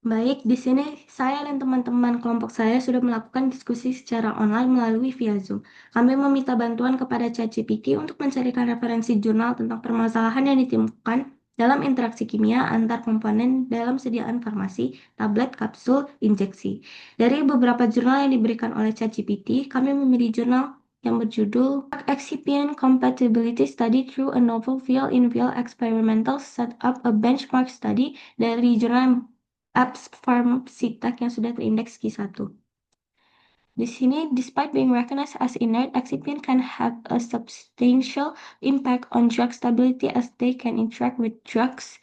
Baik, di sini saya dan teman-teman kelompok saya sudah melakukan diskusi secara online melalui via Zoom. Kami meminta bantuan kepada ChatGPT untuk mencarikan referensi jurnal tentang permasalahan yang ditemukan dalam interaksi kimia antar komponen dalam sediaan farmasi, tablet, kapsul, injeksi. Dari beberapa jurnal yang diberikan oleh ChatGPT, kami memilih jurnal yang berjudul Excipient Compatibility Study Through a Novel Field-in-Field Experimental Setup a Benchmark Study dari jurnal apps Pharmacitech yang sudah terindeks Q1. Di sini, despite being recognized as inert, excipient can have a substantial impact on drug stability as they can interact with drugs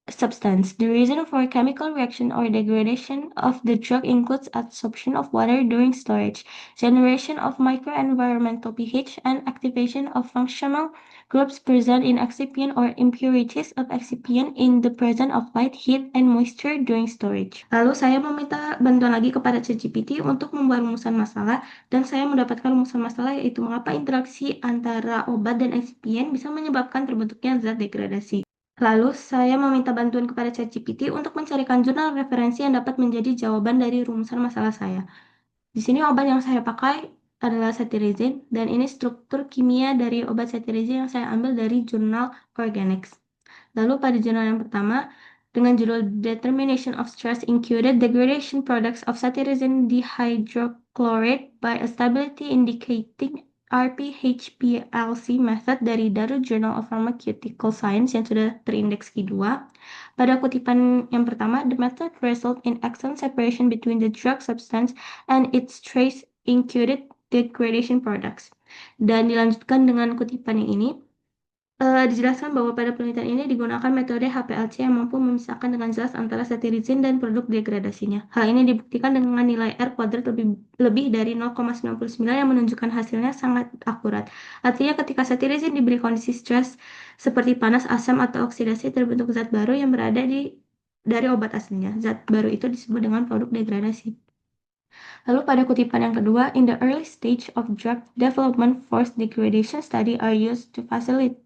substance. The reason for chemical reaction or degradation of the drug includes absorption of water during storage, generation of microenvironmental pH, and activation of functional groups present in excipient or impurities of excipient in the presence of light, heat, and moisture during storage. Lalu saya meminta bantuan lagi kepada ChatGPT untuk membuat rumusan masalah dan saya mendapatkan rumusan masalah yaitu mengapa interaksi antara obat dan excipient bisa menyebabkan terbentuknya zat degradasi. Lalu, saya meminta bantuan kepada ChatGPT untuk mencarikan jurnal referensi yang dapat menjadi jawaban dari rumusan masalah saya. Di sini obat yang saya pakai adalah cetirizine, dan ini struktur kimia dari obat cetirizine yang saya ambil dari jurnal Organics. Lalu pada jurnal yang pertama, dengan judul Determination of Stress Included Degradation Products of Cetirizine Dihydrochloride by a Stability Indicating RPHPLC Method dari Daru Journal of Pharmaceutical Science yang sudah terindeks Q2. Pada kutipan yang pertama, the method result in excellent separation between the drug substance and its trace included degradation products. Dan dilanjutkan dengan kutipan yang ini. Dijelaskan bahwa pada penelitian ini digunakan metode HPLC yang mampu memisahkan dengan jelas antara cetirizine dan produk degradasinya. Hal ini dibuktikan dengan nilai R kuadrat lebih dari 0,99 yang menunjukkan hasilnya sangat akurat. Artinya ketika cetirizine diberi kondisi stres seperti panas, asam, atau oksidasi, terbentuk zat baru yang berada dari obat aslinya. Zat baru itu disebut dengan produk degradasi. Lalu pada kutipan yang kedua, in the early stage of drug development, forced degradation study are used to facilitate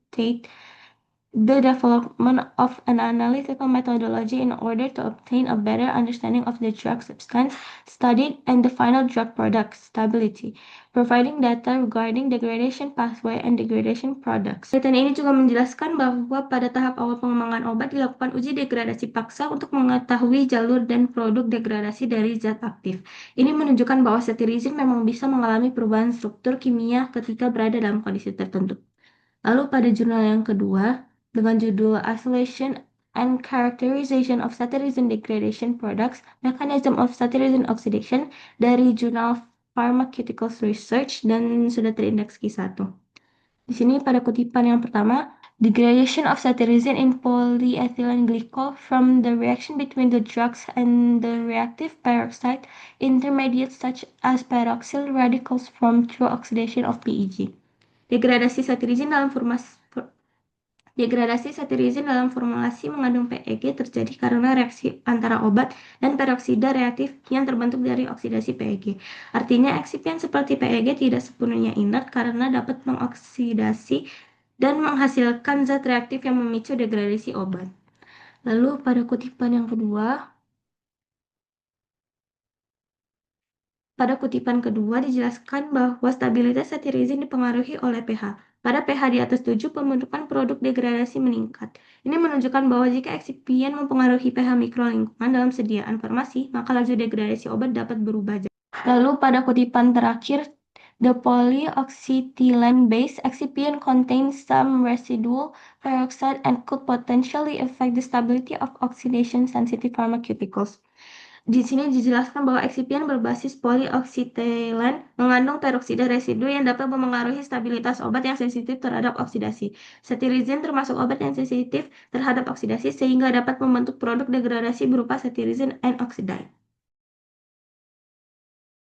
the development of an analytical methodology in order to obtain a better understanding of the drug substance studied and the final drug product stability, providing data regarding degradation pathway and degradation products. Penelitian ini juga menjelaskan bahwa pada tahap awal pengembangan obat dilakukan uji degradasi paksa untuk mengetahui jalur dan produk degradasi dari zat aktif. Ini menunjukkan bahwa cetirizine memang bisa mengalami perubahan struktur kimia ketika berada dalam kondisi tertentu. Lalu pada jurnal yang kedua, dengan judul Isolation and Characterization of Cetirizine Degradation Products, Mechanism of Cetirizine Oxidation dari jurnal Pharmaceuticals Research dan sudah terindeks Q1. Di sini pada kutipan yang pertama, degradation of cetirizine in polyethylene glycol from the reaction between the drugs and the reactive peroxide intermediates such as peroxyl radicals formed through oxidation of PEG. Degradasi cetirizine dalam formulasi mengandung PEG terjadi karena reaksi antara obat dan peroksida reaktif yang terbentuk dari oksidasi PEG. Artinya, eksipien seperti PEG tidak sepenuhnya inert karena dapat mengoksidasi dan menghasilkan zat reaktif yang memicu degradasi obat. Lalu pada kutipan yang kedua, pada kutipan kedua dijelaskan bahwa stabilitas cetirizine dipengaruhi oleh pH. Pada pH di atas 7, pembentukan produk degradasi meningkat. Ini menunjukkan bahwa jika eksipien mempengaruhi pH mikrolingkungan dalam sediaan farmasi, maka laju degradasi obat dapat berubah. Lalu pada kutipan terakhir, the polyoxyethylene-based excipient contains some residual peroxide and could potentially affect the stability of oxidation-sensitive pharmaceuticals. Di sini dijelaskan bahwa eksipien berbasis polyoxyethylene mengandung peroksida residu yang dapat memengaruhi stabilitas obat yang sensitif terhadap oksidasi. Cetirizine termasuk obat yang sensitif terhadap oksidasi sehingga dapat membentuk produk degradasi berupa cetirizine N-oxide.